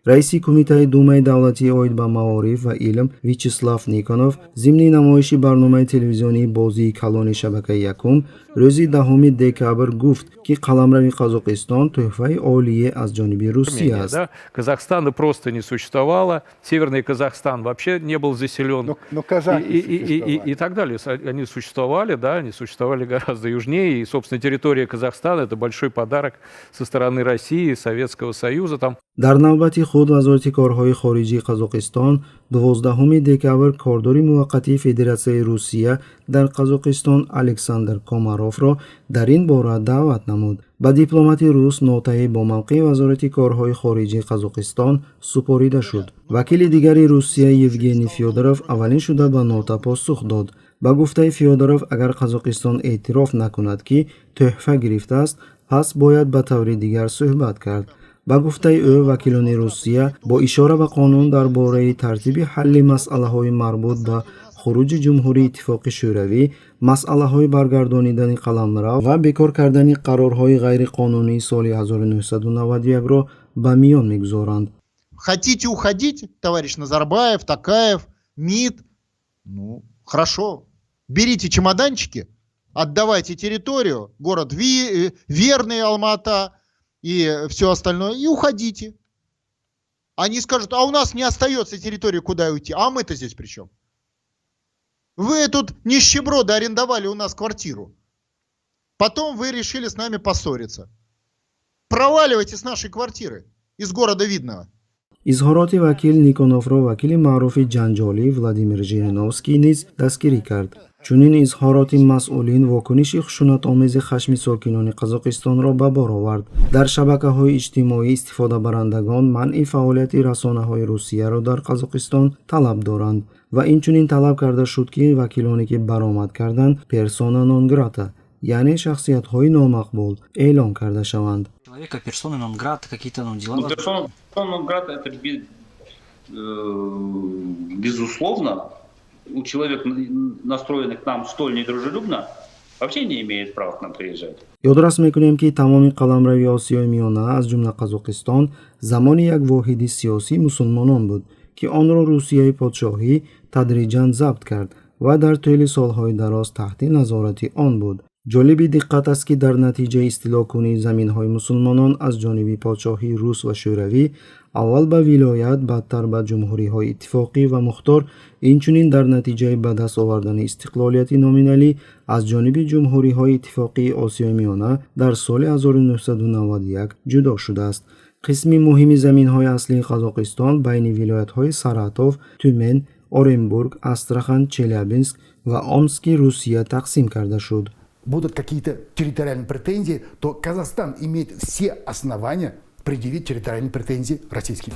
раиси кумитаи думаи давлатии оид ба маориф ва илм Вячеслав Никонов зимни намоиши барномаи телевизионии бозии калони шабакаи якум рӯзи 10 декабр гуфт ки қаламрави Қазоқистон тӯҳфаи олие аз ҷониби Русия аст. Казахстана просто не существовало, Северный Казахстан вообще не был заселен, Но казахи и так далее. Они существовали, да, они существовали гораздо южнее, и, собственно, территория Казахстана – это большой подарок со стороны России, Советского Союза. Там. дар навбати худ вазорати корҳои хориҷии Қазоқистон 12 декабр кордори муваққатии Федератсияи Русия дар Қазоқистон Александр Комаровро дар ин бора даъват намуд. ба дипломати рус нотаи бо мавқеи вазорати корҳои хориҷии Қазоқистон супорида шуд. вакили дигари Русия Евгений Фёдоров аввалин шуда ба нота посух дод. ба гуфтаи Фёдоров, агар Қазоқистон эътироф накунад ки тӯҳфа гирифтааст, пас бояд ба таври дигар суҳбат кард. ба гуфтаи ӯ, вакилони Русия бо ишора ба қонун дар бораи тартиби ҳалли масъалаҳои марбут ба хуруҷи ҷумҳурии Иттифоқи Шӯравӣ, масъалаҳои баргардонидани қаламрав ва бекор кардани қарорҳои ғайриқонунии соли 1991-ро ба миён мегузоранд. Хотите уходить, товарищ Назарбаев, Токаев, МИД? Ну, хорошо. Берите чемоданчики, отдавайте территорию, город Верный, Алма-Ата и все остальное, и уходите. Они скажут, а у нас не остается территории, куда уйти. А мы-то здесь при чем? Вы тут нищеброды арендовали у нас квартиру. Потом вы решили с нами поссориться. Проваливайте с нашей квартиры, из города Видного. изҳороти вакил Никоновро вакили маъруфи ҷанҷолӣ Владимир Жириновский низ дастгирӣ кард. чунин изҳороти масъулин вокуниши хушунатомези хашми сокинони Қазоқистонро ба бор овард. дар шабакаҳои иҷтимоӣ истифодабарандагон манъи фаъолияти расонаҳои Русияро дар Қазоқистон талаб доранд ва инчунин талаб карда шуд ки вакилоне ки баромад карданд персона нон грата, яъне шахсиятҳои номақбул эълон карда шаванд. Персоны нон грата, какие-то дела. Персона нон грата это безусловно. Человек, настроенный к нам столь недружелюбно, вообще не имеет права к нам приезжать. ёдрас мекунем ки тамоми қаламрави Осиёи Миёна аз ҷумла Қазоқистон замони як воҳиди сиёсии мусулмонон буд ки онро Русияи подшоҳӣ тадриҷан забт кард ва дар тӯли солҳои дароз таҳти назорати он буд. ҷолиби диққат аст ки дар натиҷаи истилокунии заминҳои мусулмонон аз ҷониби подшоҳии рус ва шӯравӣ аввал ба вилоят, баъдтар ба ҷумҳуриҳои иттифоқӣ ва мухтор, инчунин дар натиҷаи ба даст овардани истиқлолияти номиналӣ аз ҷониби ҷумҳуриҳои иттифоқии Осиёи Миёна дар соли 1991 ҷудо шудааст. қисми муҳими заминҳои аслии Қазоқистон байни вилоятҳои Саратов, Тюмен, Оренбург, Астрахан, Челябинск ва Омски Русия тақсим карда шуд. Будут какие-то территориальные претензии, то Казахстан имеет все основания предъявить территориальные претензии российским.